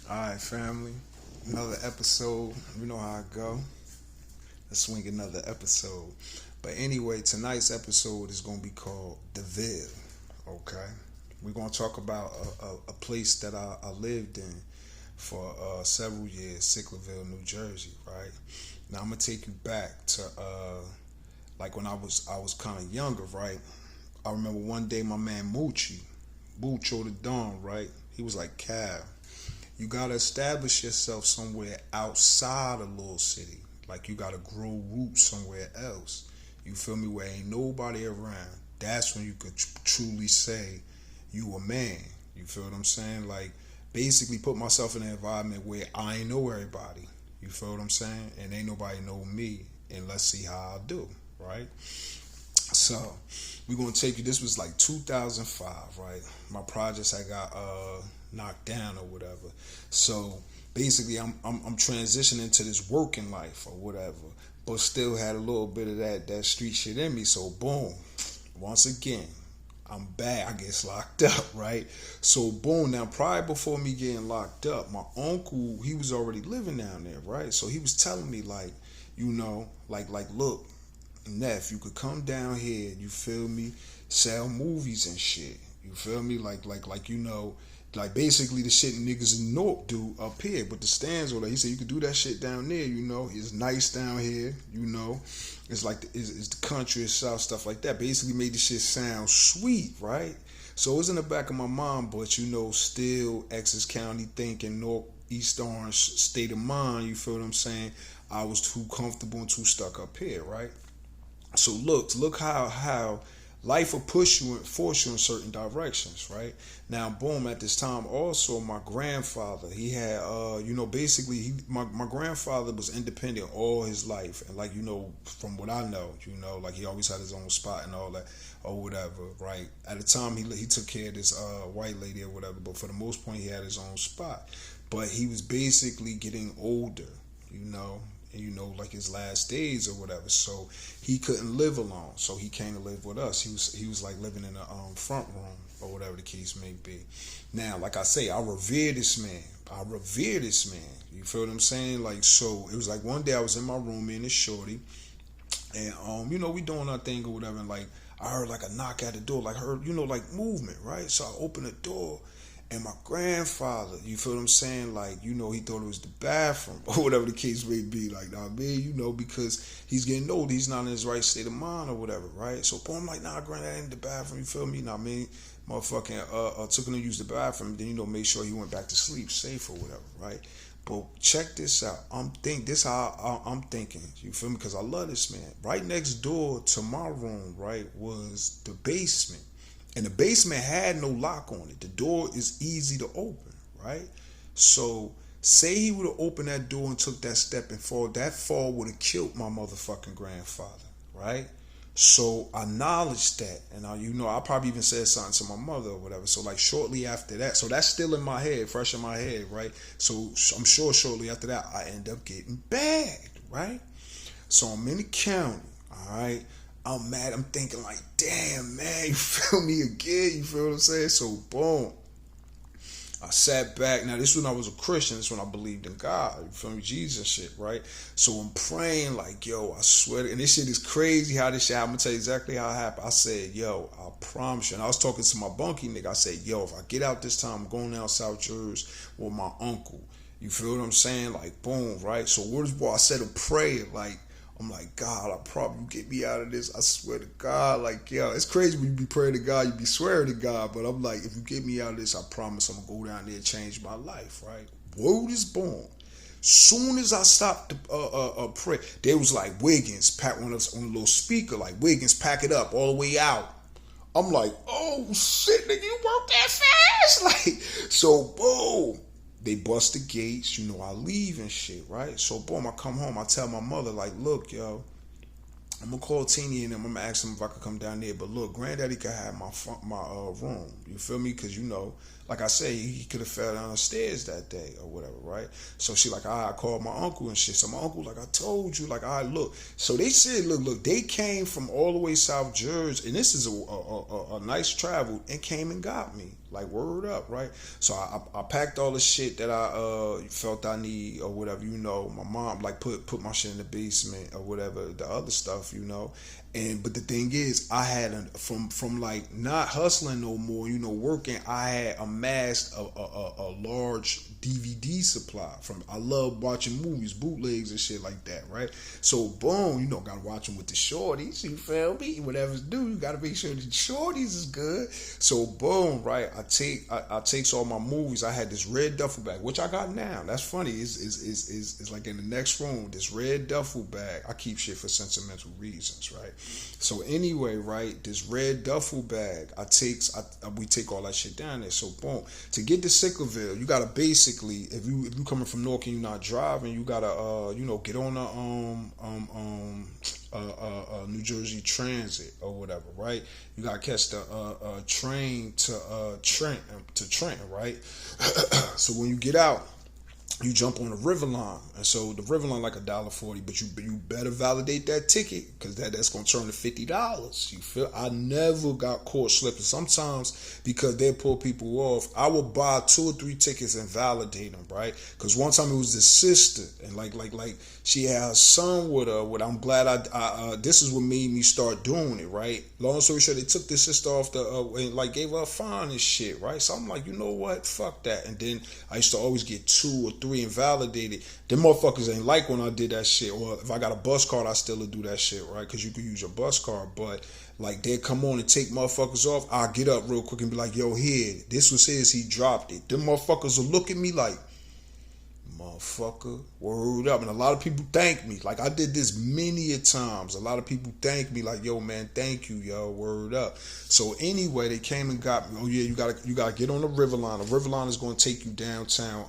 Alright, family. Another episode. You know how I go. Let's swing another episode. But anyway, tonight's episode is going to be called The Ville. Okay? We're going to talk about a place that I lived in for several years, Sicklerville, New Jersey, right? Now, I'm going to take you back to like when I was kind of younger, right? I remember one day my man Mucho the Don, right? He was like, Cal, you gotta establish yourself somewhere outside a little city. Like you gotta grow roots somewhere else. You feel me? Where ain't nobody around. That's when you could truly say you a man. You feel what I'm saying? Like basically put myself in an environment where I ain't know everybody. You feel what I'm saying? And ain't nobody know me. And let's see how I do. Right? So we're gonna take you. This was like 2005, right? My projects I got knocked down or whatever. So basically, I'm transitioning to this working life or whatever, but still had a little bit of that street shit in me. So boom, once again, I'm back. I get locked up, right? So boom. Now, prior before me getting locked up, my uncle he was already living down there, right? So he was telling me like, like look. Neff, you could come down here, you feel me, sell movies and shit. You feel me? Like basically the shit niggas in North do up here, but the stands or he said you could do that shit down there, It's nice down here. It's like it's the country itself, stuff like that. Basically made the shit sound sweet, right? So it was in the back of my mind, but still Essex County thinking Northeast Orange state of mind, you feel what I'm saying? I was too comfortable and too stuck up here, right? So look how life will force you in certain directions, right? Now, boom. At this time, also my grandfather, he had, basically, my grandfather was independent all his life, and from what I know, like he always had his own spot and all that, or whatever, right? At the time, he took care of this white lady or whatever, but for the most part, he had his own spot. But he was basically getting older, like his last days or whatever. So he couldn't live alone. So he came to live with us. He was like living in a front room or whatever the case may be. Now, like I say, I revere this man. You feel what I'm saying? Like, so it was like one day I was in my room, me and this shorty, and we doing our thing or whatever, and like I heard like a knock at the door, like heard, like movement, right? So I opened the door. And my grandfather, you feel what I'm saying? Like, he thought it was the bathroom or whatever the case may be. Like, nah, man, because he's getting old. He's not in his right state of mind or whatever, right? So, boom, I'm like, nah, granddad ain't the bathroom. You feel me? Nah, man, motherfucking took him to use the bathroom. Then, make sure he went back to sleep safe or whatever, right? But check this out. This how I'm thinking. You feel me? Because I love this man. Right next door to my room, right, was the basement. And the basement had no lock on it. The door is easy to open, right? So say he would have opened that door and took that step and fall. That fall would have killed my motherfucking grandfather, right? So I acknowledged that. And I probably even said something to my mother or whatever. So like shortly after that, so that's still in my head, fresh in my head, right? So I'm sure shortly after that, I end up getting bagged, right? So I'm in the county, all right? I'm mad. I'm thinking like, damn, man, you feel me again? You feel what I'm saying? So, boom. I sat back. Now, this is when I was a Christian. This is when I believed in God. You feel me? Jesus shit, right? So I'm praying like, yo, I swear. And this shit is crazy how this shit happened. I'm going to tell you exactly how it happened. I said, yo, I promise you. And I was talking to my bunkie nigga. I said, yo, if I get out this time, I'm going down South Jersey with my uncle. You feel what I'm saying? Like, boom, right? So what is what I said a prayer, like, I'm like, God, I probably get me out of this. I swear to God, like, yo, it's crazy when you be praying to God, you be swearing to God, but I'm like, if you get me out of this, I promise I'm gonna go down there and change my life, right? Word is born. Soon as I stopped to pray, they was like, Wiggins, pack one on a little speaker, like, Wiggins, pack it up all the way out. I'm like, oh shit, nigga, you work that fast? Like, so boom. They bust the gates, I leave and shit, right? So, boom, I come home. I tell my mother, like, look, yo, I'm going to call Teeny and I'm going to ask him if I could come down there. But look, granddaddy can have my room. You feel me? Because, like I said, he could have fell down the stairs that day or whatever, right? So she like, I called my uncle and shit. So my uncle like, I told you, like, look. So they said, look, they came from all the way South Jersey, and this is a nice travel, and came and got me. Like, word up, right? So I packed all the shit that I felt I need or whatever, My mom like put my shit in the basement or whatever, the other stuff, but the thing is, I had from like not hustling no more, working. I had amassed a large DVD supply. I love watching movies, bootlegs and shit like that, right? So boom, gotta watch them with the shorties. You feel me? Whatever's due, you gotta make sure the shorties is good. So boom, right? I takes all my movies. I had this red duffel bag, which I got now. That's funny. It's like in the next room. This red duffel bag. I keep shit for sentimental reasons, right? So anyway, right, this red duffel bag, we take all that shit down there. So boom, to get to Sicklerville, you gotta basically, if you coming from North and you're not driving, you gotta get on the New Jersey Transit or whatever, right? You gotta catch the train to Trenton, right? So when you get out, you jump on the river line, and so the river line like $1.40, but you better validate that ticket, because that's gonna turn to $50. You feel? I never got caught slipping. Sometimes because they pull people off, I would buy 2 or 3 tickets and validate them, right? Because one time it was this sister, and like she had her son with her. I'm glad this is what made me start doing it, right? Long story short, they took this sister off and like gave her a fine and shit, right? So I'm like, you know what? Fuck that. And then I used to always get 2 or 3 invalidated. Them motherfuckers ain't like when I did that shit. Or if I got a bus card, I still would do that shit, right? Because you could use your bus card. But like they'd come on and take motherfuckers off, I'll get up real quick and be like, yo, here, this was his, he dropped it. Them motherfuckers will look at me like, motherfucker, word up. And a lot of people thank me. Like, I did this many a times. A lot of people thank me like, yo, man, thank you, yo, word up. So anyway, they came and got me. Oh yeah, you gotta get on the river line. The river line is gonna take you downtown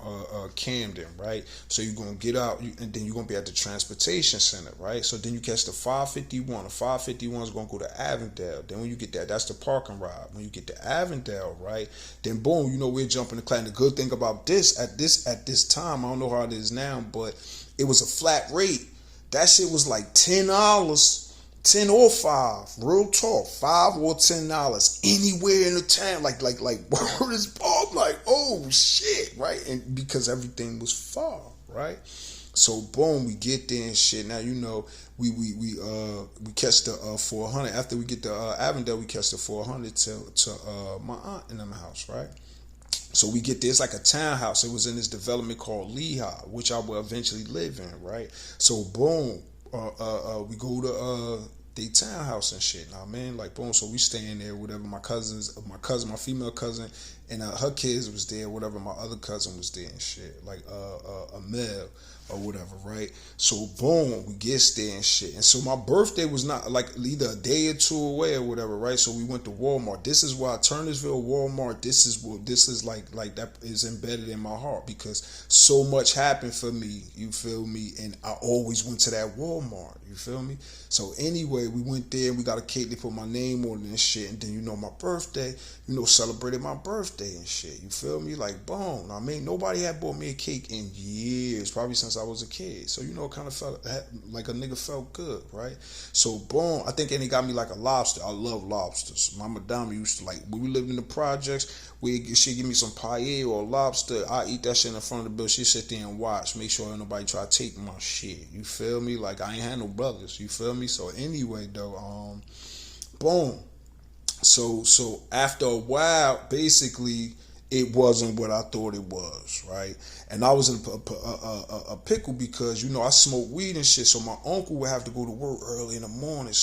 Camden, right? So you're gonna get out, and then you're gonna be at the transportation center, right? So then you catch the 551. The 551 is gonna go to Avondale. Then when you get that, that's the parking ride. When you get to Avondale, right? Then boom, we're jumping the class. And the good thing about this at this time, I don't know how it is now, but it was a flat rate. That shit was like $10, 10 or 5, real talk, $5 or $10 anywhere in the town. Like word is I'm like, oh shit, right? And because everything was far, right? So boom, we get there and shit. Now we catch the 400. After we get to Avondale, we catch the 400 to my aunt in them house, right? So we get there. It's like a townhouse. It was in this development called Lehigh, which I will eventually live in, right? So boom, we go to the townhouse and shit. Now, man, like boom. So we staying there, whatever. My female cousin, and her kids was there. Whatever. My other cousin was there and shit. Like a male or whatever, right? So boom, we get there and shit. And so my birthday was not like either a day or 2 away or whatever, right? So we went to Walmart. This is why Turnersville Walmart. This is like that is embedded in my heart, because so much happened for me. You feel me? And I always went to that Walmart. You feel me? So anyway, we went there and we got a cake. They put my name on it and shit. And then my birthday, celebrated my birthday and shit. You feel me? Like boom. I mean, nobody had bought me a cake in years, probably since I was a kid. So it kind of felt like a nigga felt good, right? So boom, I think, and they got me like a lobster. I love lobsters. My madame used to, like, when we lived in the projects, she'd give me some paella or lobster. I eat that shit in front of the bill. She'd sit there and watch, make sure ain't nobody try to take my shit. You feel me? Like, I ain't had no brothers. You feel me? So anyway, though, boom. So after a while, basically, it wasn't what I thought it was, right? And I was in a pickle because, I smoke weed and shit. So my uncle would have to go to work early in the morning.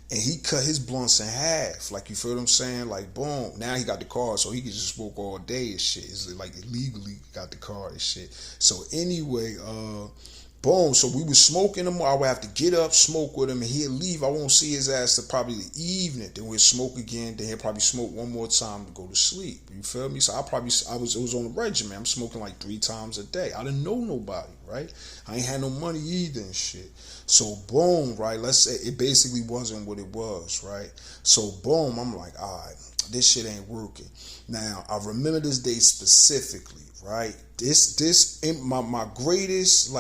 And he cut his blunts in half. Like, you feel what I'm saying? Like, boom. Now he got the car, so he can just smoke all day and shit. It's like illegally got the car and shit. So anyway, boom. So we was smoking him. I would have to get up, smoke with him, and he'd leave. I won't see his ass till probably the evening. Then we'd smoke again. Then he'd probably smoke one more time to go to sleep. You feel me? So it was on a regimen. I'm smoking like 3 times a day. I didn't know nobody, right? I ain't had no money either and shit. So boom, right? Let's say it basically wasn't what it was, right? So boom, I'm like, all right. this shit ain't working. Now, I remember this day specifically, right? This my greatest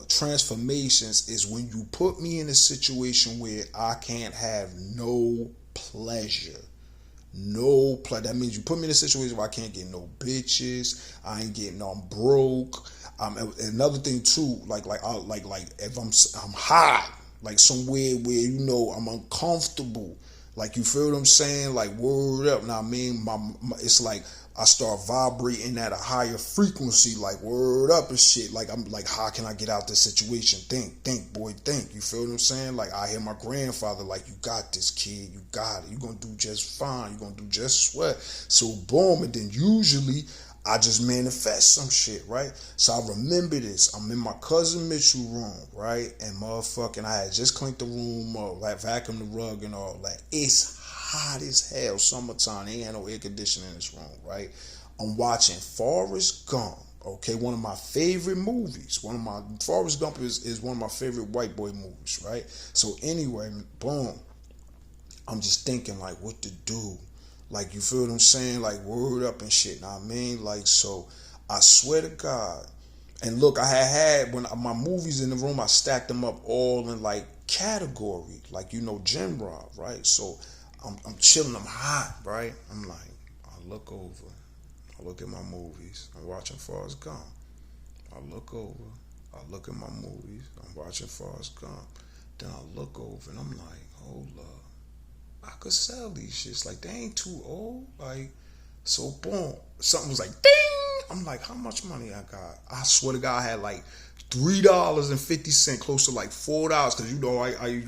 transformations is when you put me in a situation where I can't have no pleasure. No pleasure. That means you put me in a situation where I can't get no bitches. I ain't getting no. I'm broke. Another thing too, like if I'm hot, like somewhere where I'm uncomfortable. Like, you feel what I'm saying? Like, word up. Now I mean, it's like I start vibrating at a higher frequency, like word up and shit. Like, I'm like, how can I get out this situation? Think, boy, think. You feel what I'm saying? Like, I hear my grandfather, like, you got this, kid. You got it. You're gonna do just fine. You're gonna do just what. So boom, and then usually I just manifest some shit, right? So I remember this. I'm in my cousin Mitchell room, right? And motherfucking, I had just cleaned the room up, like vacuumed the rug and all that. It's hot as hell, summertime. They ain't had no air conditioning in this room, right? I'm watching Forrest Gump, okay? One of my favorite movies. Forrest Gump is one of my favorite white boy movies, right? So anyway, boom. I'm just thinking, like, what to do. Like, you feel what I'm saying? Like, word up and shit. Know what I mean? Like, so I swear to God. And look, I had when my movies in the room, I stacked them up all in like category, like, genre, right? So I'm chilling, I'm hot, right? I'm like, I look over, I look at my movies, I'm watching Forrest Gump. I look over, I look at my movies, I'm watching Forrest Gump. Then I look over and I'm like, hold up. I could sell these shits. Like, they ain't too old. Like, so boom. Something was like, ding! I'm like, how much money I got? I swear to God, I had like $3.50, close to like $4. Cause I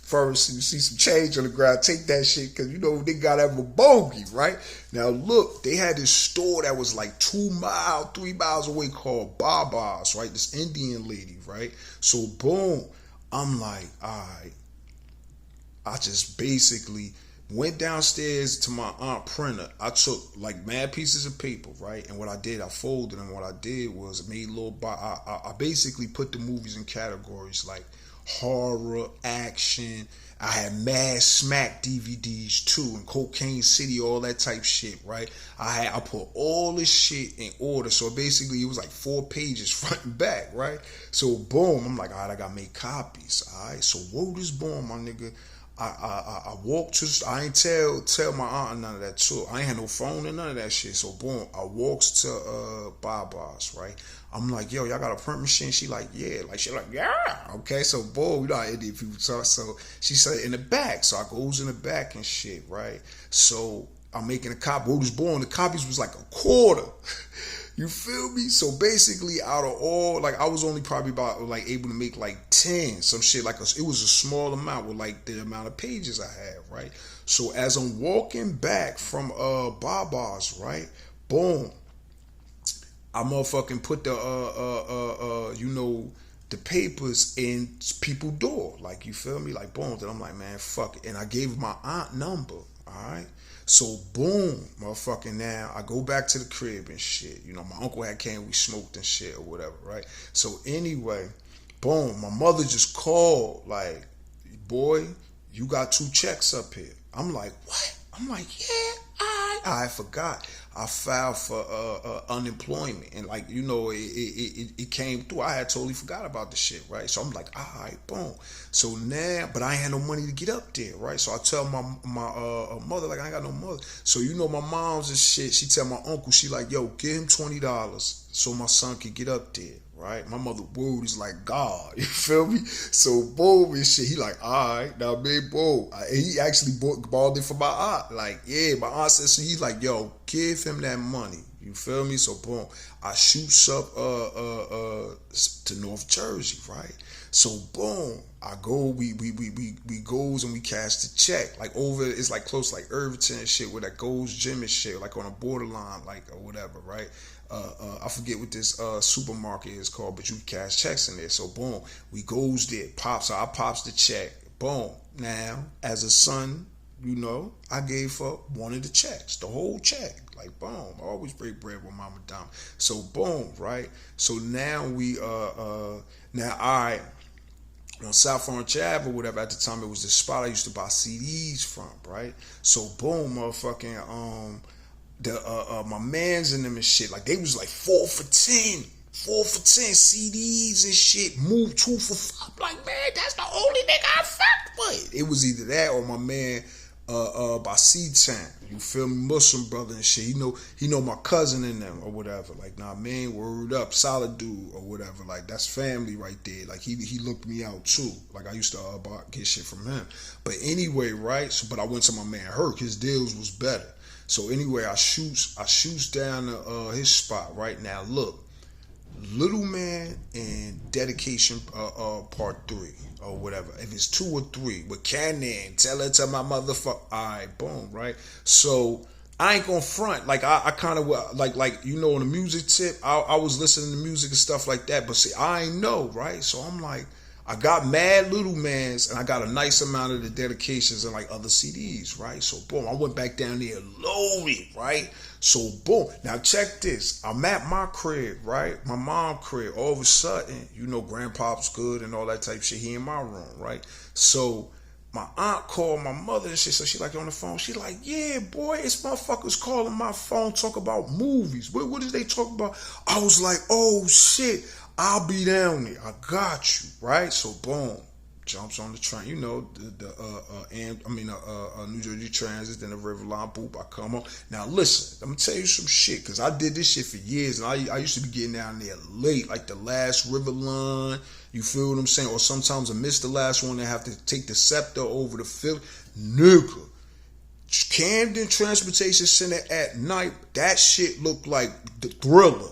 first you see some change on the ground, take that shit. Cause they gotta have a bogey, right? Now look, they had this store that was like 3 miles away called Baba's, right? This Indian lady, right? So boom, I'm like, all right. I just basically went downstairs to my aunt printer. I took like mad pieces of paper, right? And what I did, I folded them. What I did was made little. I basically put the movies in categories like horror, action. I had Mad Smack DVDs too, and Cocaine City, all that type shit, right? I put all this shit in order. So basically, it was like 4 pages front and back, right? So boom, I'm like, all right, I gotta make copies. All right, so word is born, my nigga. I walked to, I ain't tell my aunt none of that too. I ain't had no phone and none of that shit. So boom, I walks to Baba's, right? I'm like, yo, y'all got a print machine? She like, yeah. Like, she like, yeah. Okay, so boom, how Indian people talk. So she said in the back. So I goes in the back and shit, right? So I'm making a copy. Word was born. The copies was like a quarter. You feel me? So basically, out of all, like, I was only probably about like able to make like 10, some shit. Like, it was a small amount with like the amount of pages I had, right? So as I'm walking back from Baba's, right, boom, I motherfucking put the the papers in people's door, like, you feel me? Like, boom. Then I'm like, man, fuck it, and I gave my aunt number. All right. So boom, motherfucking, now I go back to the crib and shit. My uncle had came, we smoked and shit or whatever, right? So anyway, boom, my mother just called, like, boy, you got 2 checks up here. I'm like, what? I'm like, yeah, I forgot. I filed for unemployment, and like, it came through. I had totally forgot about the shit, right? So I'm like, all right, boom. So now, but I ain't had no money to get up there, right? So I tell my mother, like, I ain't got no mother. So my mom's and shit. She tell my uncle, she like, yo, give him $20 so my son can get up there. Right, my mother word is like God, you feel me? So boom and shit, he like, all right, now man, boom. He actually bought it for my aunt. Like, yeah, my aunt said, so he's like, yo, give him that money. You feel me? So boom, I shoots up to North Jersey, right? So boom, I go, we goes and we cash the check. Like, over, it's like close, like Irvington and shit, where that Gold's Gym and shit, like on a borderline, like, or whatever, right? I forget what this supermarket is called, but you can cash checks in there. So boom, we goes there, pops. So I pops the check. Boom. Now, as a son, I gave her one of the checks, the whole check. Like, boom. I always break bread with Mama Dom. So boom, right? So now we now, all right. on South Orange Ave or whatever. At the time, it was the spot I used to buy CDs from, right? So boom, motherfucking my mans and them and shit, like they was like 4 for 10 CDs and shit, move 2 for 5. I'm like, man, that's the only nigga I fucked with. It was either that or my man by C-Town. You feel me? Muslim brother and shit. He know my cousin in them or whatever. Like, nah, man, word up, solid dude or whatever. Like, that's family right there. Like, he looked me out too. Like, I used to get shit from him. But anyway, right? So, but I went to my man Herc. His deals was better. So anyway, I shoots down to his spot right now. Look, Little Man and Dedication Part 3 or whatever. If it's 2 or 3 with Cannon, tell it to my motherfucker. Alright, boom, right? So I ain't gonna front. Like I kind of like you know, on the music tip, I was listening to music and stuff like that. But see, I ain't know, right? So I'm like, I got mad Little Mans and I got a nice amount of the Dedications and like other CDs, right? So boom, I went back down there loaded, right? So boom, now check this. I'm at my crib, right? My mom crib. All of a sudden, you know, grandpa's good and all that type of shit. He in my room, right? So my aunt called my mother and shit. So she like on the phone. She like, yeah, boy, it's motherfuckers calling my phone, talk about movies. What is they talking about? I was like, oh shit, I'll be down there. I got you, right? So boom, jumps on the train. You know, New Jersey Transit, then the River Line, boop, I come on. Now listen, I'm gonna tell you some shit, because I did this shit for years, and I used to be getting down there late, like the last River Line, you feel what I'm saying? Or sometimes I miss the last one and have to take the Scepter over to Philly. Nigga, Camden Transportation Center at night, that shit looked like the Thriller.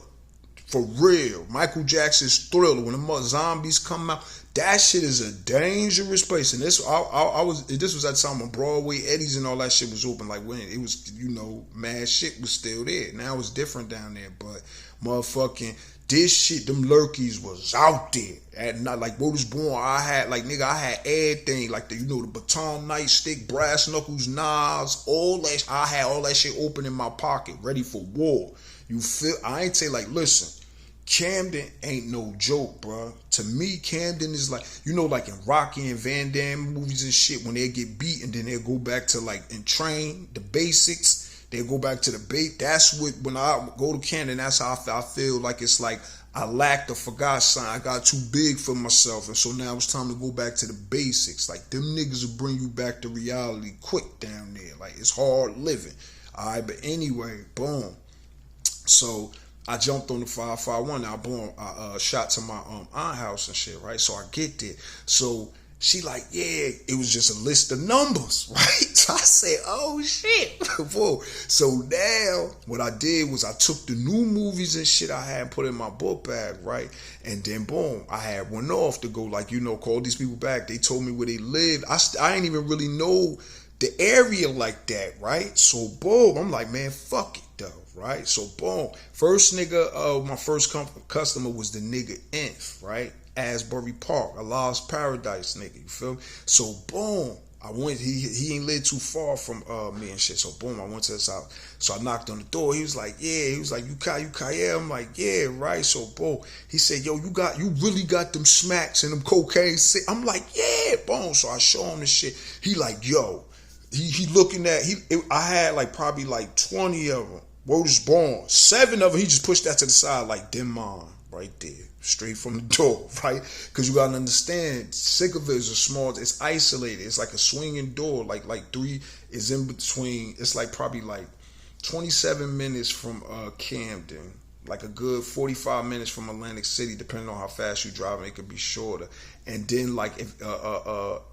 For real. Michael Jackson's Thriller. When the zombies come out, that shit is a dangerous place. And this was at the time when Broadway, Eddie's and all that shit was open. Like when it was, you know, mad shit was still there. Now it's different down there. But motherfucking this shit, them lurkies was out there at night. Like what was born, I had everything. Like the baton nightstick, brass knuckles, knives, all that. I had all that shit open in my pocket, ready for war. You feel? I ain't say like, listen, Camden ain't no joke, bro. To me, Camden is like, you know, like in Rocky and Van Damme movies and shit, when they get beat and then they'll go back to like in Train, the basics, they'll go back to the bait. That's what, when I go to Camden, that's how I feel like it's like I lacked or forgot something. I got too big for myself. And so now it's time to go back to the basics. Like them niggas will bring you back to reality quick down there. Like it's hard living. All right, but anyway, boom. So I jumped on the 551. Now, boom, I shot to my aunt house and shit, right? So I get there. So she like, yeah, it was just a list of numbers, right? So I said, oh shit. So now what I did was I took the new movies and shit I had put in my book bag, right? And then boom, I had one off to go, like, you know, call these people back. They told me where they lived. I ain't even really know the area like that, right? So boom, I'm like, man, fuck it though, right? So boom, first nigga, my first customer was the nigga Inf, right? Asbury Park, a Lost Paradise nigga, you feel me? So boom, I went, he ain't lived too far from me and shit. So boom, I went to his house. So I knocked on the door. He was like, yeah. He was like, you Kyle? I'm like, yeah, right. So boom, he said, yo, you really got them smacks and them cocaine. I'm like, yeah, boom. So I show him the shit. He like, yo. He looking at, I had like probably like 20 of them. Word is born. 7 of them, he just pushed that to the side like, them mine, right there. Straight from the door, right? Because you got to understand, Sicklerville is a small, it's isolated. It's like a swinging door. Like 3 is in between. It's like probably like 27 minutes from Camden. Like a good 45 minutes from Atlantic City, depending on how fast you drive, and it could be shorter. And then like if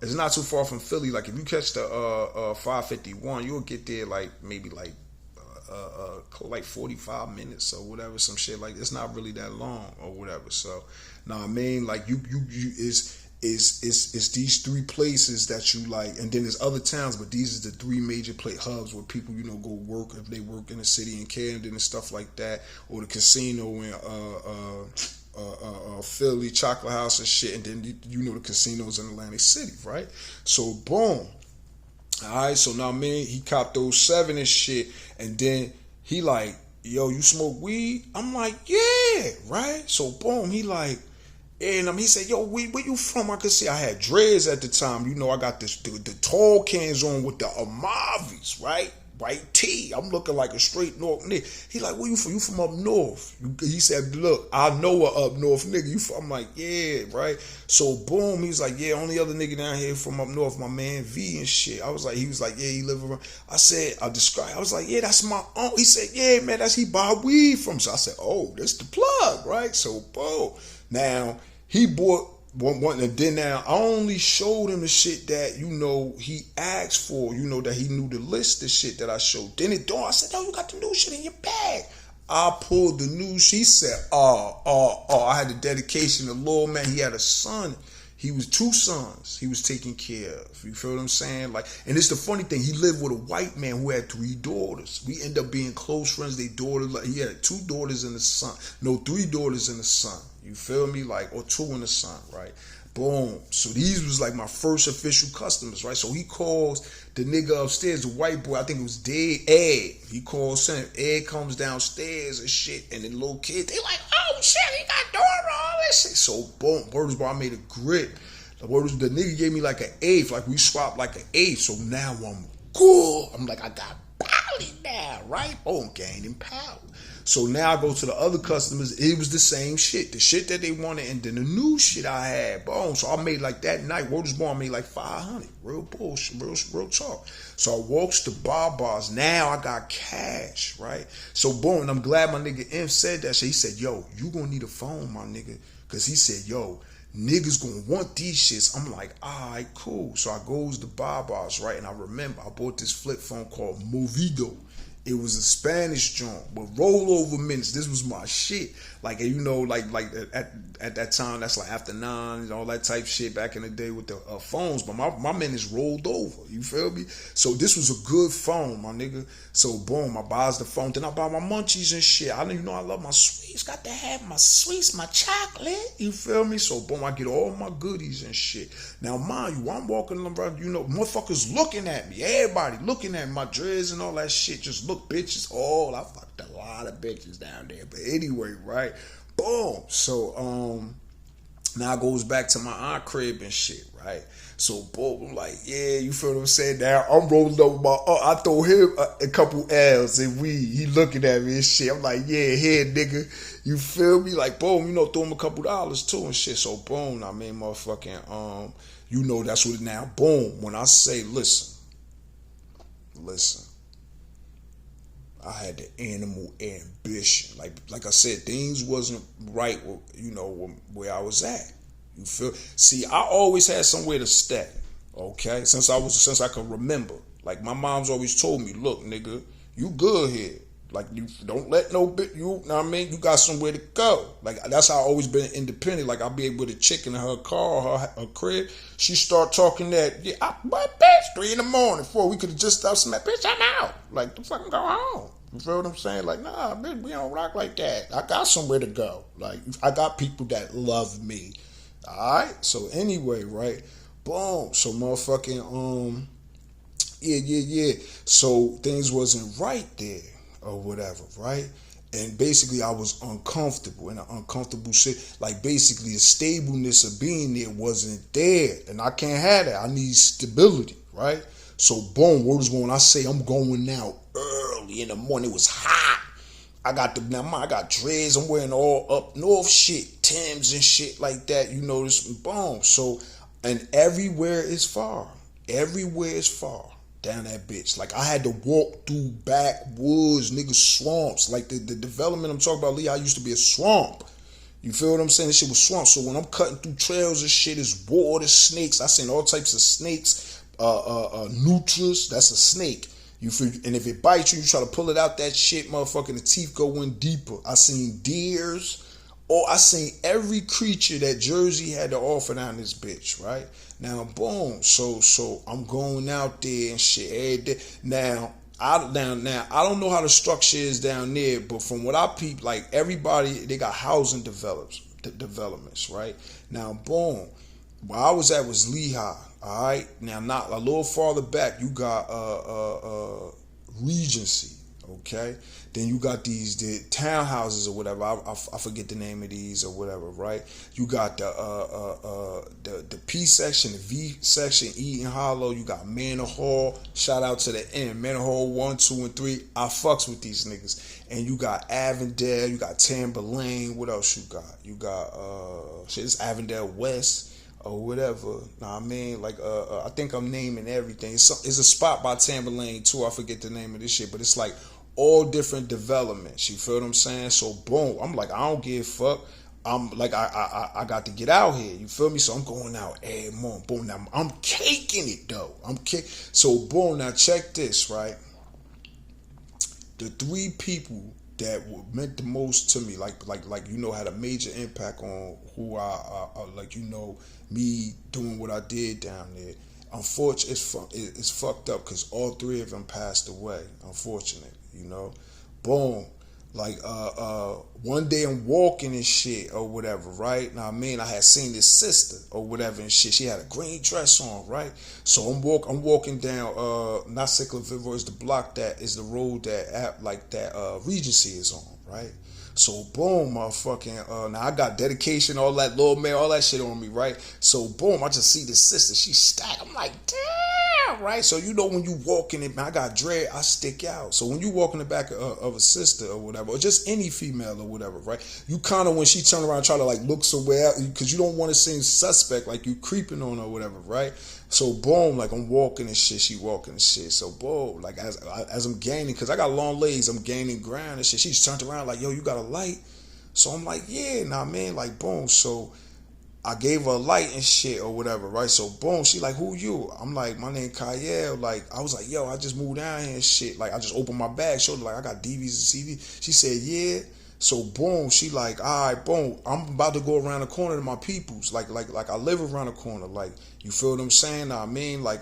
it's not too far from Philly. Like if you catch the 551, you'll get there like maybe like 45 minutes or whatever, some shit like that. It's not really that long or whatever. So now I mean, like you is these 3 places that you like, and then there's other towns, but these are the 3 major hubs where people, you know, go work if they work in the city in Camden and stuff like that, or the casino in Philly, Chocolate House and shit, and then you know the casinos in Atlantic City, right? So boom. Alright, so now man, he copped those 7 and shit, and then he like, yo, you smoke weed? I'm like, yeah, right? So boom, he like, And he said, yo, where you from? I could see I had dreads at the time. You know, I got the tall cans on with the Amavis, right? White tee. I'm looking like a straight North nigga. He like, where you from? You from up north? He said, look, I know a up north nigga. You from? I'm like, yeah, right. So boom, he's like, yeah, only other nigga down here from up north, my man V and shit. I was like, he was like, yeah, he live around. I said, I was like, yeah, that's my uncle. He said, yeah, man, that's he buy weed from. So I said, oh, that's the plug, right? So boom. Now he bought one, and then now I only showed him the shit that, you know, he asked for, you know, that he knew the list of shit that I showed. Then it dawned, I said, oh, you got the new shit in your bag. I pulled the new. She said, I had the dedication. The Lord, man, he had a son. He was 2 sons he was taking care of. You feel what I'm saying? Like, and it's the funny thing. He lived with a white man who had 3 daughters. We end up being close friends. They daughters, like, he had 2 daughters and a son. No, 3 daughters and a son. You feel me? Like, or 2 and a son, right? Boom. So these was like my first official customers, right? So he calls the nigga upstairs, the white boy, I think it was Ed. He calls him. Ed comes downstairs and shit. And the little kid, they like, oh shit, he got doing all this shit. So boom, word was, bro, I made a grip. The nigga gave me like an 8th, like we swapped like an 8th. So now I'm cool. I'm like, I got poly now, right? Boom, gaining power. So now I go to the other customers. It was the same shit. The shit that they wanted and then the new shit I had. Boom. So I made like that night. Word was born, I made like 500. Real bullshit. Real talk. So I walks to Baba's. Now I got cash, right? So boom. And I'm glad my nigga M said that shit. He said, yo, you gonna need a phone, my nigga. Because he said, yo, niggas gonna want these shits. I'm like, all right, cool. So I goes to Baba's, right? And I remember I bought this flip phone called Movido. It was a Spanish joint with rollover minutes. This was my shit. Like, you know, like at that time, that's like after 9 and all that type shit back in the day with the phones. But my minutes rolled over. You feel me? So this was a good phone, my nigga. So boom, I buys the phone. Then I buy my munchies and shit. I know, you know, I love my sweets. Got to have my sweets, my chocolate. You feel me? So boom, I get all my goodies and shit. Now, mind you, I'm walking around, you know, motherfuckers looking at me. Everybody looking at my dreads and all that shit. Just look, bitches. Oh, I fucked a lot of bitches down there. But anyway, right? Boom. So now it goes back to my aunt crib and shit, right? So boom, I'm like, yeah, you feel what I'm saying? Now I'm rolling over my I throw him a couple L's and he looking at me and shit. I'm like, yeah, here, nigga. You feel me? Like, boom, you know, throw him a couple dollars too and shit. So boom, I mean, motherfucking you know, that's what it now. Boom. When I say listen. I had the animal ambition. Like I said, things wasn't right, you know, where I was at. You feel? See, I always had somewhere to stay. Okay, since I can remember. Like my mom's always told me, look, nigga, you good here. Like you don't let no bit. You know what I mean? You got somewhere to go. Like that's how I always been independent. Like I'll be able to chick in her car, her crib. She start talking that, yeah, but bitch, 3 in the morning, 4. We could have just stopped smack. Bitch, I'm out. Like the fucking go home. You feel what I'm saying? Like, nah, bitch, we don't rock like that. I got somewhere to go. Like I got people that love me. Alright? So anyway, right? Boom. So motherfucking yeah. So things wasn't right there or whatever, right? And basically I was uncomfortable in an uncomfortable shit. Like basically the stableness of being there wasn't there. And I can't have that. I need stability, right? So boom, word is going. I say I'm going out early in the morning. It was hot. I got dreads. I'm wearing all up north shit, Timbs and shit like that. You know this, boom. So, and everywhere is far. Everywhere is far down that bitch. Like I had to walk through backwoods, nigga, swamps. Like the development I'm talking about, Lee, I used to be a swamp. You feel what I'm saying? This shit was swamp. So when I'm cutting through trails and shit, it's water, snakes. I seen all types of snakes. Nutras, that's a snake. You feel, and if it bites you, you try to pull it out that shit, motherfucking the teeth go in deeper. I seen deers, or I seen every creature that Jersey had to offer down this bitch, right? Now, boom. So I'm going out there and shit every day. Now I don't know how the structure is down there, but from what I peep, like everybody, they got housing developments, right? Now, boom. Where I was at was Lehigh. All right, now not a little farther back, you got Regency. Okay, then you got the townhouses or whatever. I forget the name of these or whatever, right? You got the P section, the V section, Eaton Hollow. You got Manor Hall. Shout out to the N, Manor Hall 1, 2, and 3. I fucks with these niggas. And you got Avondale. You got Tamberlane. What else you got? You got it's Avondale West or whatever. Nah, I mean, like, I think I'm naming everything. It's a spot by Tamberlane too. I forget the name of this shit, but it's like all different developments. You feel what I'm saying? So boom, I'm like, I don't give a fuck. I'm like, I got to get out here. You feel me? So I'm going out every month. Boom, now I'm caking it though. So boom, now check this, right? The 3 people that meant the most to me, like had a major impact on who I like, me doing what I did down there. Unfortunately, it's fucked up because all 3 of them passed away. Unfortunate, Boom. Like one day I'm walking and shit or whatever, right? Now I mean, I had seen this sister or whatever and shit. She had a green dress on, right? So I'm walking down not Sicklerville, it's the block that is the road that Regency is on, right? So boom, motherfucking now I got dedication, all that little man, all that shit on me, right? So boom, I just see this sister, she stacked. I'm like, damn, right? So when you walk in it, man, I got dread, I stick out. So when you walk in the back of a sister or whatever, or just any female or whatever, right? You kind of, when she turn around, try to like look somewhere because you don't want to seem suspect, like you creeping on her or whatever, right? So boom, like I'm walking and shit, she walking and shit. So boom, like as I'm gaining, because I got long legs, I'm gaining ground and shit. She just turned around like, yo, you got a light? So I'm like, yeah, nah, man, like boom. So I gave her a light and shit or whatever, right? So boom, she like, who you? I'm like, my name Kyle. Like, I was like, yo, I just moved down here and shit. Like, I just opened my bag, showed her like I got DVs and CDs. She said, yeah. So boom, she like, all right, boom, I'm about to go around the corner to my peoples. Like I live around the corner. Like, you feel what I'm saying? I mean, like,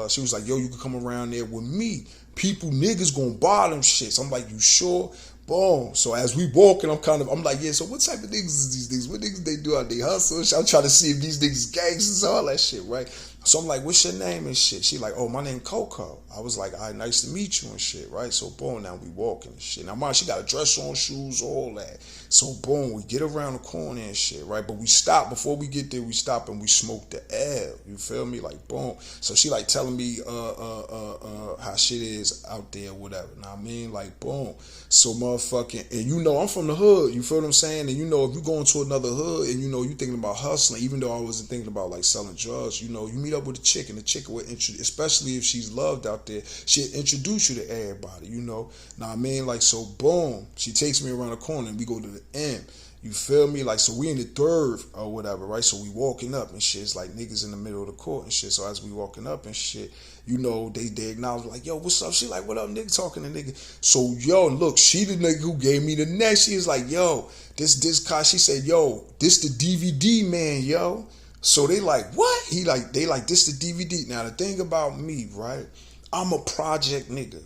she was like, yo, you can come around there with me. People, niggas gonna buy them shit. So I'm like, you sure? Boom. So as we walking, I'm like, yeah, so what type of niggas is these niggas? What niggas they do out there hustle? I'm trying to see if these niggas gangsters, all that shit, right? So I'm like, what's your name and shit? She like, oh, my name Coco. I was like, all right, nice to meet you and shit, right? So boom, now we walking and shit. Now mom, she got a dress on, shoes, all that. So boom, we get around the corner and shit, right? But we stop, before we get there, we stop and we smoke the air. You feel me? Like boom. So she like telling me how shit is out there, whatever. Know what I mean? Like boom. So motherfucking, and I'm from the hood, you feel what I'm saying? And if you go into another hood and you thinking about hustling, even though I wasn't thinking about like selling drugs, you meet up with a chick and the chick will introduce, especially if she's loved out there, she'll introduce you to everybody, Know what I mean? Like, so boom, she takes me around the corner and we go to the end. You feel me? Like, so we in the third or whatever, right? So we walking up and shit. It's like niggas in the middle of the court and shit. So as we walking up and shit, they acknowledge like, yo, what's up? She like, what up, nigga? Talking to nigga. So, yo, look, she the nigga who gave me the next. She is like, yo, this guy, she said, yo, this the DVD man, yo. So they like, what? They like, this the DVD. Now, the thing about me, right? I'm a project nigga.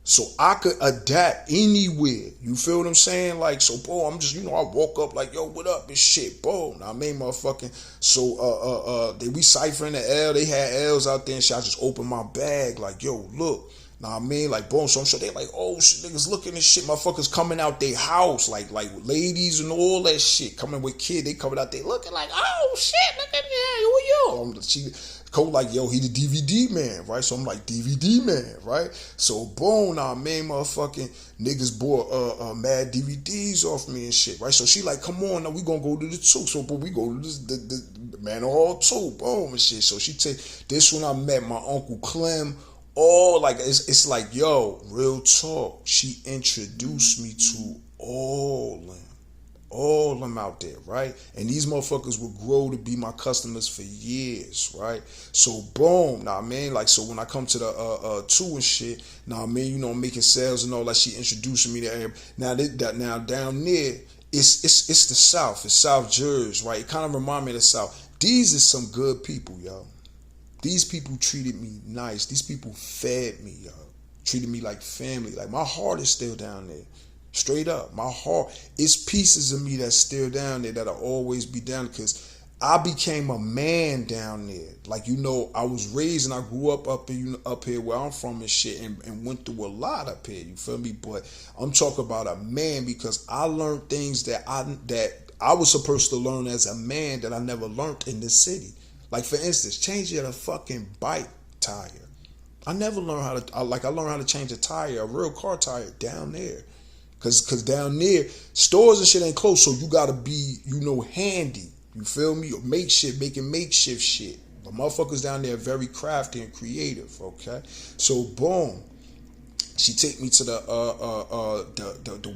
So I could adapt anywhere. You feel what I'm saying? Like, so, boom, I'm just, I walk up like, yo, what up and shit, boom. Now, I mean, motherfucking, so, we ciphering the L. They had L's out there and shit. I just opened my bag like, yo, look. Now, I mean, like, boom, so I'm sure they like, oh, shit, niggas looking and shit. Motherfuckers coming out their house, like ladies and all that shit. Coming with kids, they coming out there looking like, oh, shit, look at me, who are you? Cole like, yo, he the DVD man, right? So I'm like, DVD man, right? So boom, now man, motherfucking niggas bought mad DVDs off me and shit, right? So she like, come on, now we gonna go to the 2. So but we go to the Manor Hall 2, boom and shit. So she take this when I met my Uncle Clem. Oh, like it's like, yo, real talk. She introduced me to all of them out there, right? And these motherfuckers will grow to be my customers for years, right? So boom, nah, man, like, so when I come to the 2 and shit, nah, man, I'm making sales and all that. She introducing me to everybody. Now down there, it's the South, it's South Jersey, right? It kind of remind me of the South. These are some good people, yo. These people treated me nice. These people fed me, yo. Treated me like family. Like, my heart is still down there. Straight up. My heart. It's pieces of me that's still down there that'll always be down because I became a man down there. Like, you know, I was raised and I grew up here where I'm from and shit, and went through a lot up here. You feel me? But I'm talking about a man because I learned things that I was supposed to learn as a man that I never learned in the city. Like, for instance, changing a fucking bike tire. I never learned how to. I learned how to change a tire, a real car tire, down there. Cause down there, stores and shit ain't close, so you gotta be, you know, handy. You feel me? Or making makeshift shit. But motherfuckers down there are very crafty and creative, okay? So boom. She take me to the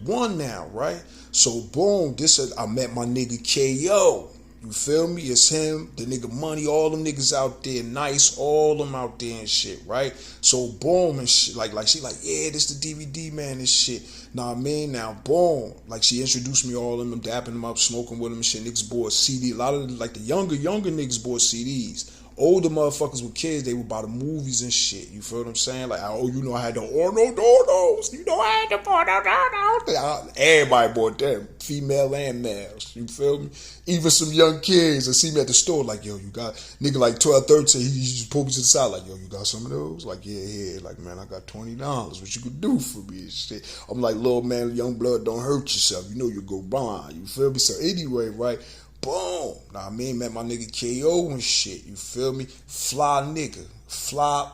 one now, right? So boom, I met my nigga KO. You feel me? It's him, the nigga Money, all them niggas out there, Nice, all them out there and shit, right? So boom and shit, like she like, yeah, this the DVD man and shit. Nah, man, now boom, like she introduced me all of them, dapping them up, smoking with them and shit. Niggas bought CD, a lot of like the younger niggas bought CDs. Older motherfuckers with kids, they would buy the movies and shit. You feel what I'm saying? Like, oh, you know, I had the Ornos. You know, I had the Ornos. Everybody bought them, female and males. You feel me? Even some young kids that see me at the store, like, yo, you got, nigga like 12, 13, he just pulled me to the side, like, yo, you got some of those? Like, yeah. Like, man, I got $20. What you could do for me and shit? I'm like, little man, young blood, don't hurt yourself. You know you go blind. You feel me? So anyway, right? Boom. Nah, I mean, met my nigga KO and shit. You feel me? Fly nigga. Fly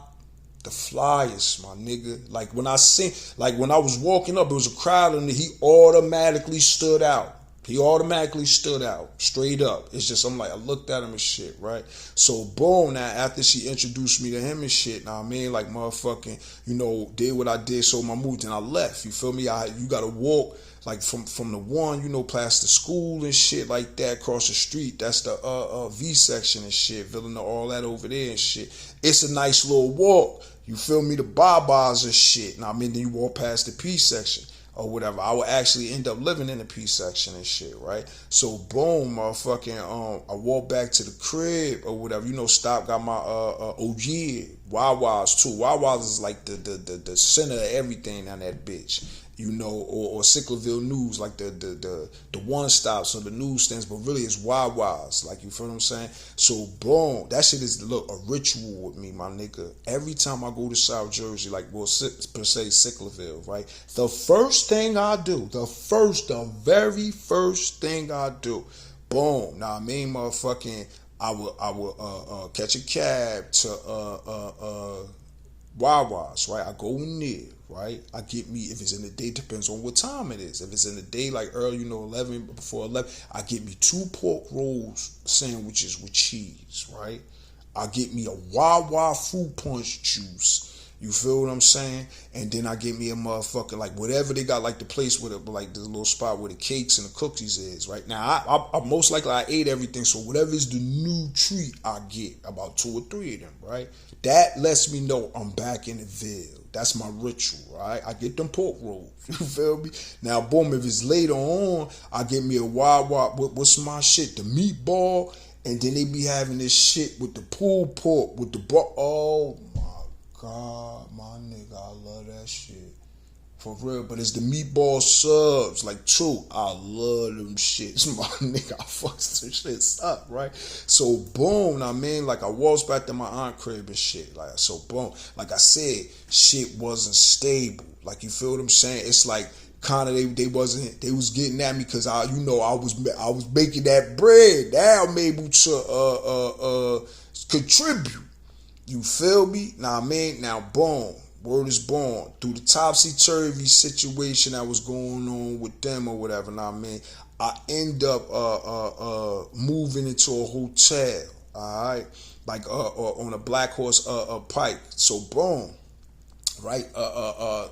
the flyest, my nigga. Like when I was walking up, it was a crowd and he automatically stood out. He automatically stood out, straight up. It's just, I'm like, I looked at him and shit, right? So, boom, now, after she introduced me to him and shit, now, I mean, like, motherfucking, you know, did what I did, sold my mood, and I left. You feel me? You gotta walk, like, from the one, you know, past the school and shit like that, across the street. That's the V section and shit, Ville, all that over there and shit. It's a nice little walk. You feel me? The Babas and shit. Now, I mean, then you walk past the P section. Or whatever. I would actually end up living in the P section and shit, right? So boom, motherfucking I walked back to the crib or whatever. You know, Stop got my OG Wawa's too. Wawa's is like the center of everything on that bitch. You know, or Sicklerville News, like the one stops or the newsstands, but really it's Wawa's, like, you feel what I'm saying? So boom, that shit is a ritual with me, my nigga. Every time I go to South Jersey, like, well, per se Sicklerville, right? The first thing I do, the very first thing I do, boom. Now I mean, motherfucking, I would catch a cab to Wawa's, right? I go in there, right? I get me, if it's in the day, depends on what time it is. If it's in the day, like early, you know, 11, before 11, I get me 2 pork rolls sandwiches with cheese, right? I get me a Wawa fruit punch juice. You feel what I'm saying? And then I get me a motherfucker, like, whatever they got, like the place with it, like the little spot where the cakes and the cookies is, right? Now, I most likely I ate everything, so whatever is the new treat I get, about 2 or 3 of them, right? That lets me know I'm back in the Ville. That's my ritual, right? I get them pork rolls. You feel me? Now, boom, if it's later on, I get me a Wawa, what's my shit? The meatball, and then they be having this shit with the pulled pork, with the oh my God, my nigga, I love that shit. For real, but it's the meatball subs, like, true, I love them shits, my nigga, I fucks them shits up, right? So, boom, I mean, like, I walked back to my aunt crib and shit, like, so, boom, like I said, shit wasn't stable, like, you feel what I'm saying? It's like, kind of, they was getting at me because I was making that bread. Now I'm able to contribute. You feel me? Now, I mean, now, boom, word is born. Through the topsy-turvy situation that was going on with them or whatever, now, I mean, I end up moving into a hotel, all right? Like, on a Black Horse Pike. So, boom, right?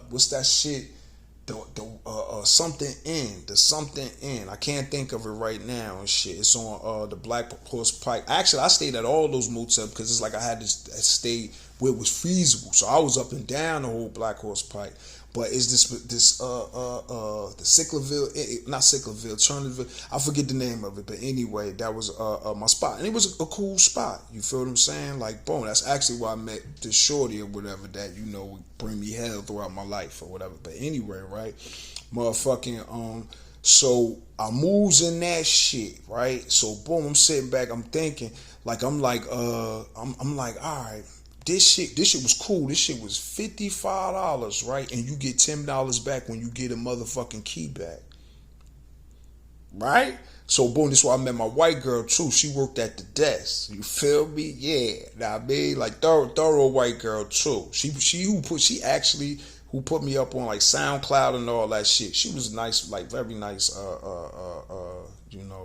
What's that shit? The something in. I can't think of it right now and shit. It's on the Black Horse Pike. Actually, I stayed at all those motels because it's like I had to stay where it was feasible. So I was up and down the whole Black Horse Pike. But it's the Sicklerville, not Sicklerville, Turneville. I forget the name of it, but anyway, that was my spot, and it was a cool spot. You feel what I'm saying? Like, boom, that's actually where I met this shorty or whatever that, you know, would bring me hell throughout my life or whatever. But anyway, right, motherfucking So I moves in that shit, right? So boom, I'm sitting back, I'm thinking, I'm like, I'm like, all right, this shit was cool. This shit was $55, right? And you get $10 back when you get a motherfucking key back. Right? So boom, this is why I met my white girl too. She worked at the desk. You feel me? Yeah. Now I mean, like thorough white girl too. She actually who put me up on like SoundCloud and all that shit. She was nice, like very nice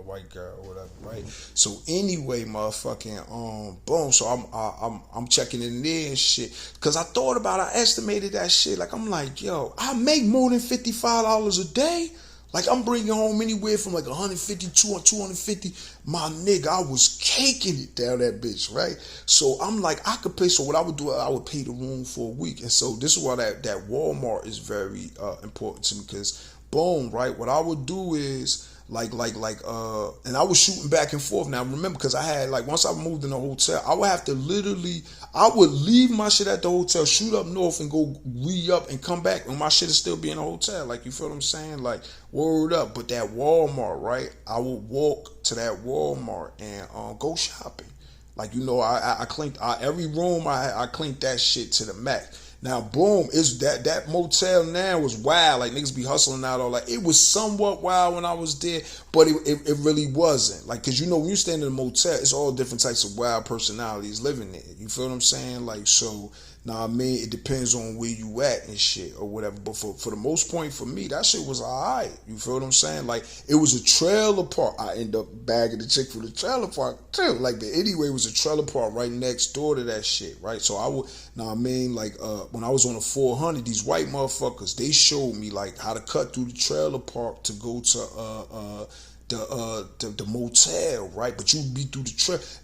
white girl or whatever, right? So anyway, motherfucking boom. So I'm checking in there and shit. Cause I thought about I estimated that shit. Like I'm like, yo, I make more than $55 a day. Like I'm bringing home anywhere from like 150 to 250. My nigga, I was caking it down that bitch, right? So I'm like, I could pay. So what I would do, I would pay the room for a week. And so this is why that Walmart is very important to me. Because boom, right? What I would do is and I was shooting back and forth. Now remember, because I had like once I moved in the hotel, I would have to I would leave my shit at the hotel, shoot up north and go re-up and come back, and my shit is still be in the hotel. Like, you feel what I'm saying? Like, word up. But that Walmart, right? I would walk to that Walmart and go shopping. Like, I cleaned every room. I cleaned that shit to the max. Now, boom, is that motel now was wild. Like, niggas be hustling out all that. It was somewhat wild when I was there, but it really wasn't. Like, because when you stand in a motel, it's all different types of wild personalities living there. You feel what I'm saying? Like, so, I mean, it depends on where you at and shit or whatever. But for the most point, for me, that shit was alright. You feel what I'm saying? Like, it was a trailer park. I end up bagging the chick for the trailer park too. Like, but anyway, it was a trailer park right next door to that shit, right? So I would, when I was on the 400, these white motherfuckers, they showed me like how to cut through the trailer park to go to the motel, right? But you'd be through the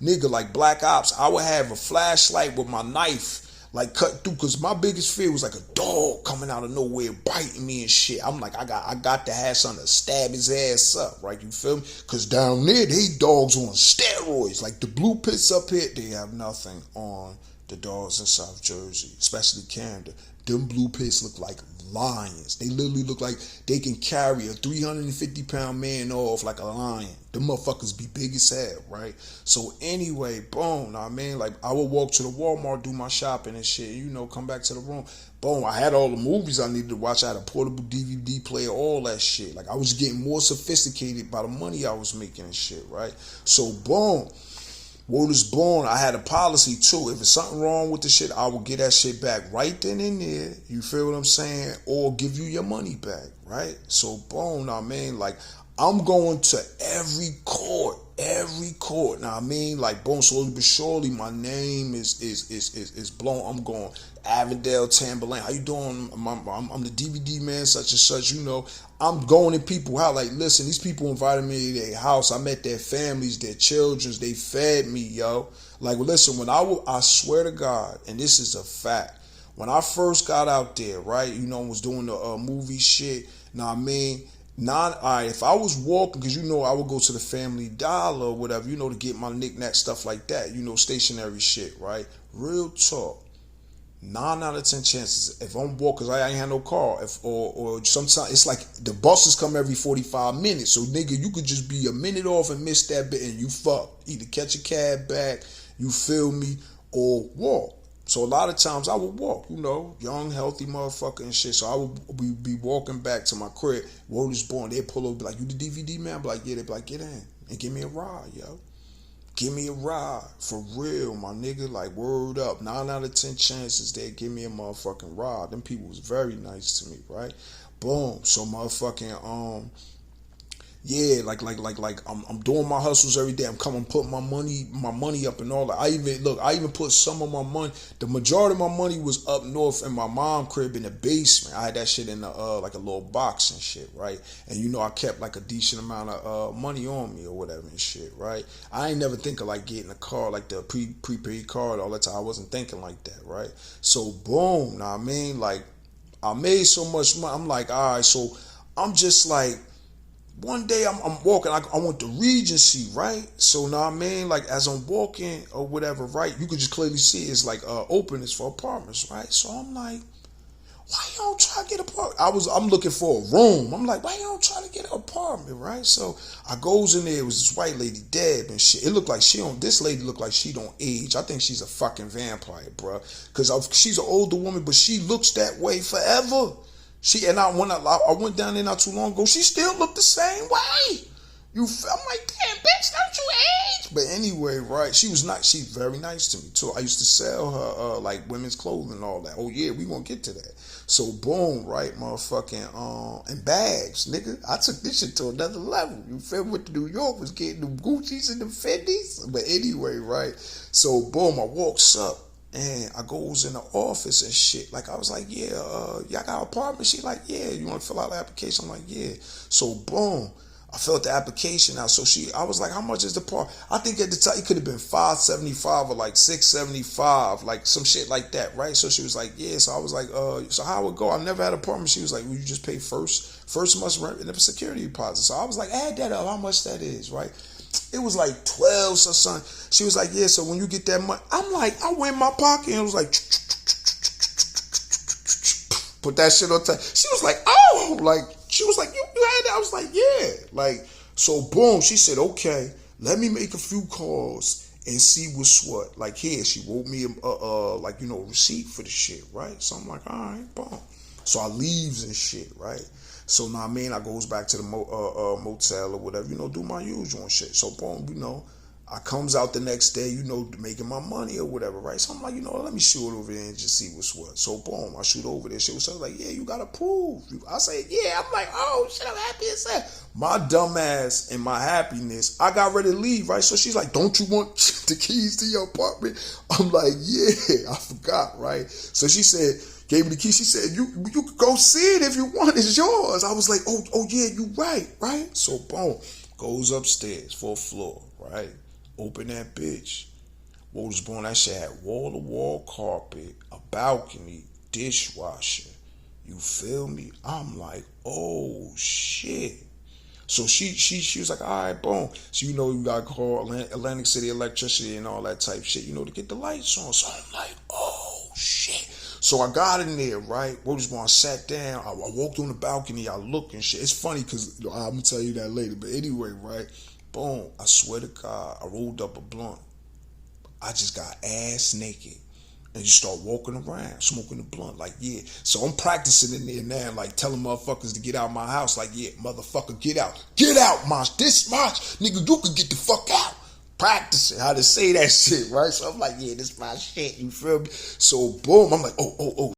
nigga, like Black Ops. I would have a flashlight with my knife, like cut through, because my biggest fear was like a dog coming out of nowhere biting me and shit. I'm like, I got to have something to stab his ass up, right? You feel me? Because down there, they dogs on steroids. Like the blue pits up here, they have nothing on the dogs in South Jersey, especially Canada. Them blue pits look like lions. They literally look like they can carry a 350-pound man off like a lion. Them motherfuckers be big as hell, right? So anyway, boom, like I would walk to the Walmart, do my shopping and shit, come back to the room. Boom, I had all the movies I needed to watch. I had a portable DVD player, all that shit. Like I was getting more sophisticated by the money I was making and shit, right? So boom. Word is born. I had a policy too. If it's something wrong with the shit, I will get that shit back right then and there. You feel what I'm saying? Or give you your money back, right? So boom, like I'm going to every court. Like boom, slowly but surely, my name is blown. I'm going Avondale, Tamberlane. How you doing? I'm the DVD man, such and such. I'm going to people how like, listen, these people invited me to their house. I met their families, their children. They fed me, yo. Like, listen, I swear to God, and this is a fact. When I first got out there, right, was doing the movie shit. If I was walking, because I would go to the Family Dollar or whatever, to get my knickknack stuff like that, stationary shit, right? Real talk. 9 out of 10 chances, if I'm walking, because I ain't had no car, or sometimes it's like the buses come every 45 minutes. So nigga, you could just be a minute off and miss that bit, and you fuck. Either catch a cab back, you feel me, or walk. So a lot of times I would walk, young, healthy motherfucker and shit. So I would be walking back to my crib. Word is born. They'd pull over, be like, you the DVD man? I'd be like, yeah. They'd be like, get in and give me a ride, yo. Give me a ride. For real, my nigga. Like, word up. 9 out of 10 chances they'd give me a motherfucking ride. Them people was very nice to me, right? Boom. So motherfucking, yeah, like I'm doing my hustles every day. I'm putting my money up and all that. I even put some of my money. The majority of my money was up north in my mom crib in the basement. I had that shit in the like a little box and shit, right? And I kept like a decent amount of money on me or whatever and shit, right? I ain't never think of like getting a car, like the prepaid card all the time. I wasn't thinking like that, right? So boom, like I made so much money. I'm like, all right, so I'm just like. One day I'm walking, I went to Regency, right? So like as I'm walking or whatever, right? You could just clearly see it's like openings for apartments, right? So I'm like, why you don't try to get an apartment? I'm looking for a room. I'm like, why you don't try to get an apartment, right? So I goes in there. It was this white lady, Deb, and shit. It looked like this lady looked like she don't age. I think she's a fucking vampire, bro. Because she's an older woman, but she looks that way forever. I went down there not too long ago. She still looked the same way. I'm like, damn, bitch, don't you age? But anyway, right? She's very nice to me too. I used to sell her like women's clothing and all that. Oh yeah, we gonna get to that. So boom, right, motherfucking and bags, nigga. I took this shit to another level. You feel me? What New York was getting them Gucci's and them Fendis. But anyway, right? So boom, I walks up. And I goes in the office and shit. Like, I was like, yeah, y'all got an apartment? She like, yeah, you want to fill out the application? I'm like, yeah. So, boom, I filled the application out. So I was like, how much is the part? I think at the time it could have been $575 or like $675, like some shit like that, right? So she was like, yeah. So I was like, so how it go? I never had an apartment. She was like, well, you just pay first month's rent and a security deposit. So I was like, add that up, how much that is, right? It was like 12 or something. She was like, yeah, so when you get that money, I'm like, I went in my pocket and it was like, put that shit on top. She was like, oh, like, she was like, you had that? I was like, yeah. Like, so boom, she said, okay, let me make a few calls and see what's what. Like, here, she wrote me like, you know, receipt for the shit, right? So I'm like, all right, boom. So I leaves and shit, right? So now, I goes back to the motel or whatever, you know, do my usual and shit. So boom, you know, I comes out the next day, you know, making my money or whatever, right? So I'm like, you know, let me shoot over there and just see what's what. So boom, I shoot over there. She was like, yeah, you gotta prove. I say, yeah. I'm like, oh shit, I'm happy as hell. My dumb ass and my happiness, I got ready to leave, right? So she's like, don't you want the keys to your apartment? I'm like, yeah, I forgot, right? So she said, gave me the key. She said, you could go see it if you want. It's yours. I was like, oh yeah, you right? So boom, goes upstairs, 4th floor, right? Open that bitch. What was born? That shit had wall-to-wall carpet, a balcony, dishwasher. You feel me? I'm like, oh shit. So she was like, all right, boom. So you know you gotta call Atlantic City Electricity and all that type shit, you know, to get the lights on. So I'm like, oh shit. So I got in there, right? What was when I sat down, I walked on the balcony, I looked and shit. It's funny because I'm gonna tell you that later. But anyway, right? Boom. I swear to God, I rolled up a blunt. I just got ass naked. And you start walking around, smoking the blunt, like, yeah. So I'm practicing in there now, like, telling motherfuckers to get out of my house, like, yeah, motherfucker, get out. Get out, Mosh. This Mosh, nigga, you can get the fuck out. Practicing how to say that shit, right? So I'm like, yeah, this my shit, you feel me? So boom, I'm like, oh.